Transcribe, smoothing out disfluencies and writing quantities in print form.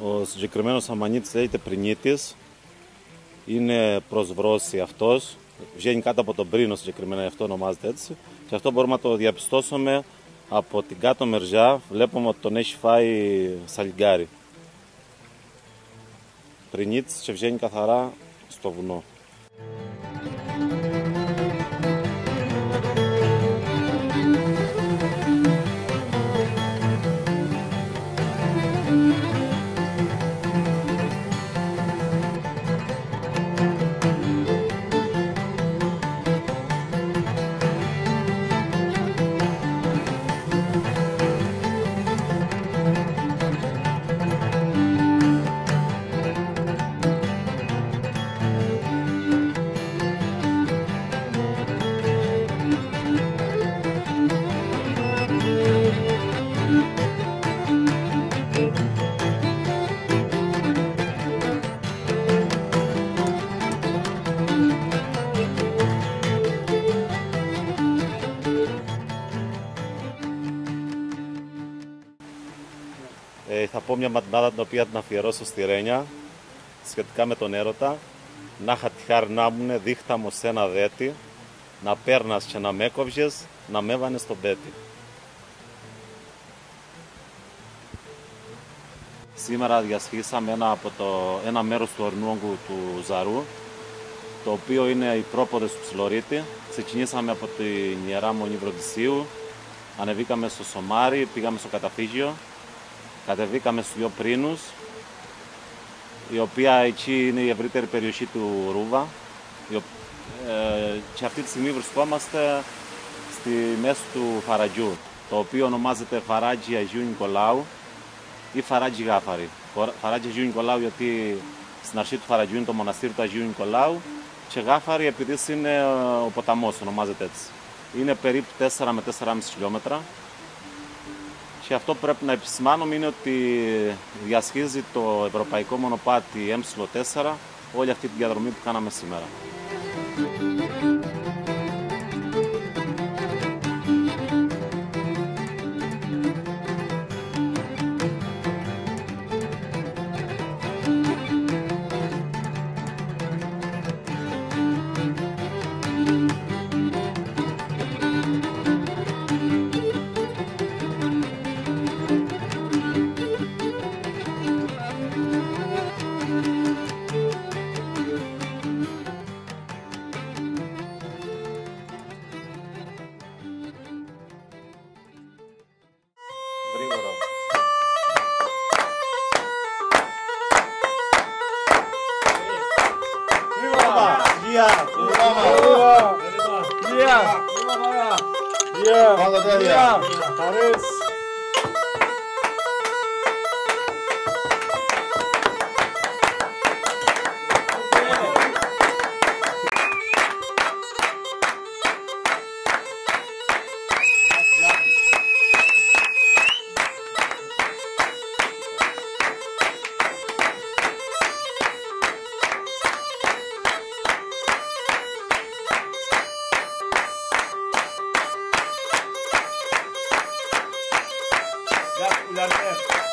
Ο συγκεκριμένος αμανίτης λέγεται Πρινίτης, είναι προς βρώση αυτός, βγαίνει κάτω από τον πρίνο συγκεκριμένα, αυτό ονομάζεται έτσι, και αυτό μπορούμε να το διαπιστώσουμε από την κάτω μεριά, βλέπουμε ότι τον έχει φάει σαλιγκάρι. Πρινίτης και βγαίνει καθαρά στο βουνό. Θα πω μια ματινάδα την οποία την αφιερώσω στη Ρένια σχετικά με τον έρωτα. Να είχα τη χάρη να ήμουν δίχτα μου σε ένα δέτη, να πέρνας και να με έκοψες, να με έβανες στον πέτη. Σήμερα διασχίσαμε ένα μέρος του ορεινού όγκου του Ζαρού, το οποίο είναι οι πρόποδες του Ψιλορίτη. Ξεκινήσαμε από την Ιερά Μονή Βροντισίου, ανεβήκαμε στο Σωμάρι, πήγαμε στο καταφύγιο, κατεβήκαμε στους δύο πρίνους, η οποία εκεί είναι η ευρύτερη περιοχή του Ρούβα, και αυτή τη στιγμή βρισκόμαστε στη μέση του Φαραγγιού, το οποίο ονομάζεται Φαράγγι Αγίου Νικολάου ή Φαράγγι Γάφαρη. Φαράγγι Αγίου Νικολάου γιατί στην αρχή του Φαραγγιού είναι το μοναστήρι του Αγίου Νικολάου, και Γάφαρη επειδή είναι ο ποταμός, ονομάζεται έτσι. Είναι περίπου 4 με 4,5 χιλιόμετρα. Και αυτό που πρέπει να επισημάνουμε είναι ότι διασχίζει το ευρωπαϊκό μονοπάτι M4 όλη αυτή τη διαδρομή που κάναμε σήμερα. Πάντα τέλεια. Χαρές. Γεια σου, Κουλιανέ.